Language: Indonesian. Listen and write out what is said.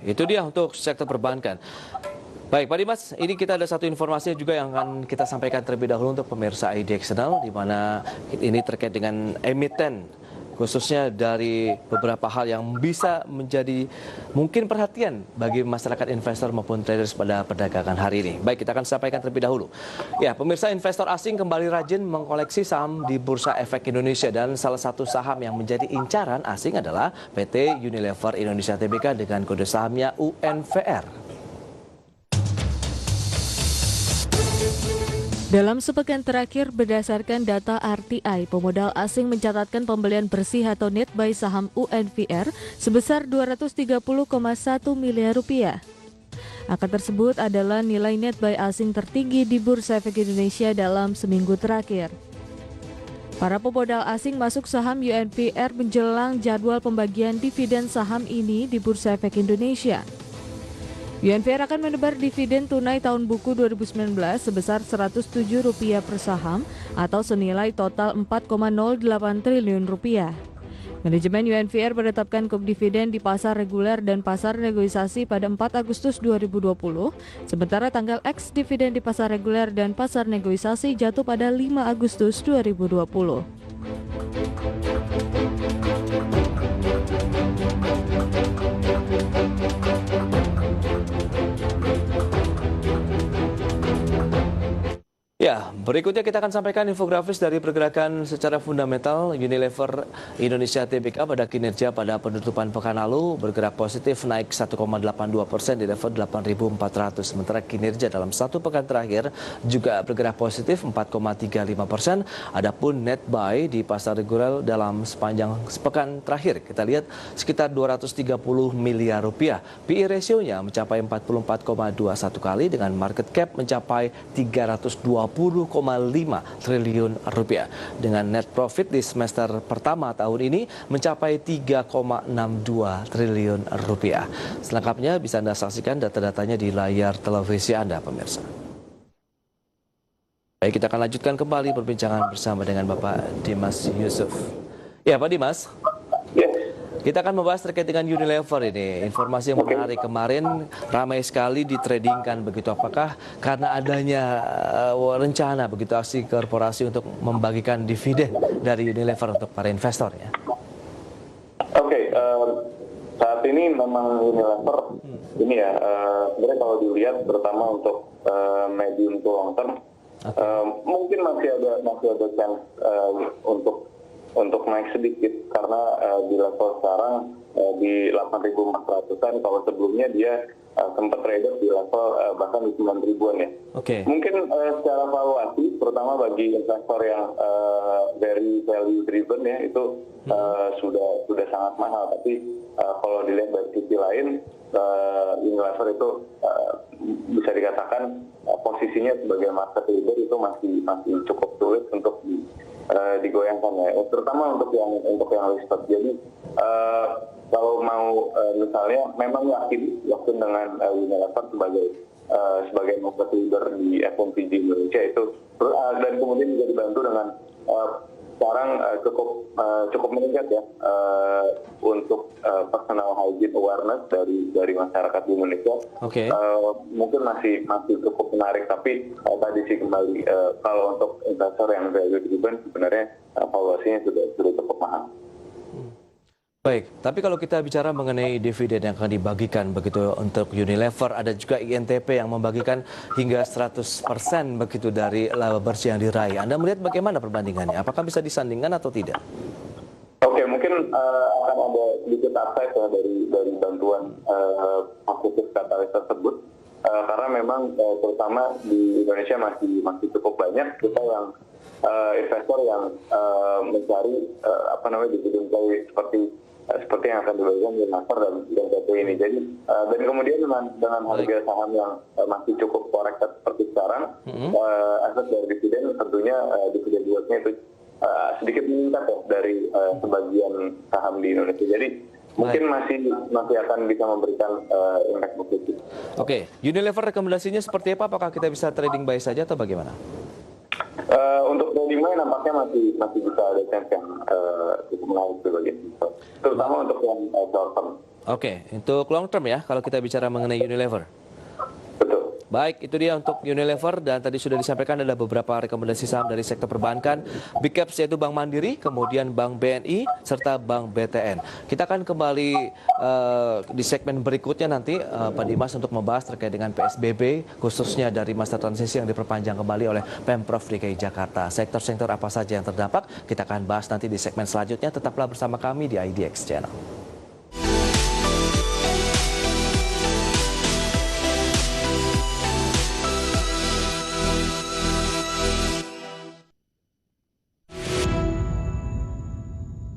Itu dia untuk sektor perbankan. Baik, Pak Dimas, ini kita ada satu informasi juga yang akan kita sampaikan terlebih dahulu untuk pemirsa IDXNL, di mana ini terkait dengan emiten, khususnya dari beberapa hal yang bisa menjadi mungkin perhatian bagi masyarakat investor maupun traders pada perdagangan hari ini. Baik, kita akan sampaikan terlebih dahulu. Ya, pemirsa, investor asing kembali rajin mengkoleksi saham di Bursa Efek Indonesia, dan salah satu saham yang menjadi incaran asing adalah PT Unilever Indonesia Tbk dengan kode sahamnya UNVR. Dalam sepekan terakhir, berdasarkan data RTI, pemodal asing mencatatkan pembelian bersih atau net buy saham UNVR sebesar 230,1 miliar rupiah. Angka tersebut adalah nilai net buy asing tertinggi di Bursa Efek Indonesia dalam seminggu terakhir. Para pemodal asing masuk saham UNVR menjelang jadwal pembagian dividen saham ini di Bursa Efek Indonesia. UNVR akan menebar dividen tunai tahun buku 2019 sebesar Rp107 per saham atau senilai total Rp4,08 triliun. Manajemen UNVR menetapkan KUP dividen di pasar reguler dan pasar negosiasi pada 4 Agustus 2020, sementara tanggal X dividen di pasar reguler dan pasar negosiasi jatuh pada 5 Agustus 2020. Ya, berikutnya kita akan sampaikan infografis dari pergerakan secara fundamental Unilever Indonesia Tbk pada kinerja pada penutupan pekan lalu bergerak positif naik 1,82% di level 8.400. Sementara kinerja dalam satu pekan terakhir juga bergerak positif 4,35%. Adapun net buy di pasar reguler dalam sepanjang sepekan terakhir kita lihat sekitar 230 miliar rupiah. PE rasionya mencapai 44,21 kali dengan market cap mencapai 320,5 triliun rupiah. Dengan net profit di semester pertama tahun ini mencapai 3,62 triliun rupiah. Selengkapnya bisa Anda saksikan data-datanya di layar televisi Anda, pemirsa. Baik, kita akan lanjutkan kembali perbincangan bersama dengan Bapak Dimas Yusuf. Ya, Pak Dimas. Kita akan membahas terkait dengan Unilever ini. Informasi yang menarik kemarin ramai sekali ditradingkan begitu. Apakah karena adanya rencana begitu aksi korporasi untuk membagikan dividen dari Unilever untuk para investor ya? Oke, saat ini memang Unilever ini ya sebenarnya kalau dilihat terutama untuk medium to long term mungkin masih ada chance untuk naik sedikit karena di level sekarang di 8.400-an, kalau sebelumnya dia sempat trader di level bahkan di 9.000-an ya. Okay. Mungkin secara valuasi terutama bagi investor yang very value driven ya itu sudah sangat mahal, tapi kalau dilihat dari sisi lain Unilever itu bisa dikatakan posisinya sebagai market leader itu masih cukup sulit untuk digoyangkan ya, terutama untuk yang listed. Jadi kalau mau misalnya memang yakin dengan Unilever sebagai market leader di FMCG Indonesia itu, dan kemudian juga dibantu dengan sekarang cukup meningkat ya untuk personal hygiene awareness dari masyarakat di Indonesia. Okay. Mungkin masih cukup menarik, tapi tadi sih kembali kalau untuk investor yang value driven sebenarnya valuasinya sudah cukup mahal. Baik, tapi kalau kita bicara mengenai dividen yang akan dibagikan begitu untuk Unilever, ada juga INTP yang membagikan hingga 100% begitu dari laba bersih yang diraih. Anda melihat bagaimana perbandingannya? Apakah bisa disandingkan atau tidak? Oke, mungkin akan ada sedikit upside ya dari bantuan positif katalis tersebut, karena memang terutama di Indonesia masih cukup banyak kita yang investor yang mencari dividen play seperti yang akan dibagikan di Unilever dan PT ini. Jadi dan kemudian dengan harga saham yang masih cukup corrected seperti sekarang, aset dari dividen tentunya dividen yieldnya itu sedikit meningkat ya dari sebagian saham di Indonesia. Jadi mungkin masih akan bisa memberikan impact positif. Oke, Unilever rekomendasinya seperti apa? Apakah kita bisa trading buy saja atau bagaimana? Untuk trading nampaknya masih bisa ada chance yang cukup menarik sebagai investor, terutama untuk yang short term. Oke, untuk long term ya, kalau kita bicara mengenai Unilever. Betul. Baik, itu dia untuk Unilever, dan tadi sudah disampaikan ada beberapa rekomendasi saham dari sektor perbankan. Big Caps yaitu Bank Mandiri, kemudian Bank BNI, serta Bank BTN. Kita akan kembali di segmen berikutnya nanti, Pak Dimas, untuk membahas terkait dengan PSBB, khususnya dari masa transisi yang diperpanjang kembali oleh Pemprov DKI Jakarta. Sektor-sektor apa saja yang terdampak, kita akan bahas nanti di segmen selanjutnya. Tetaplah bersama kami di IDX Channel.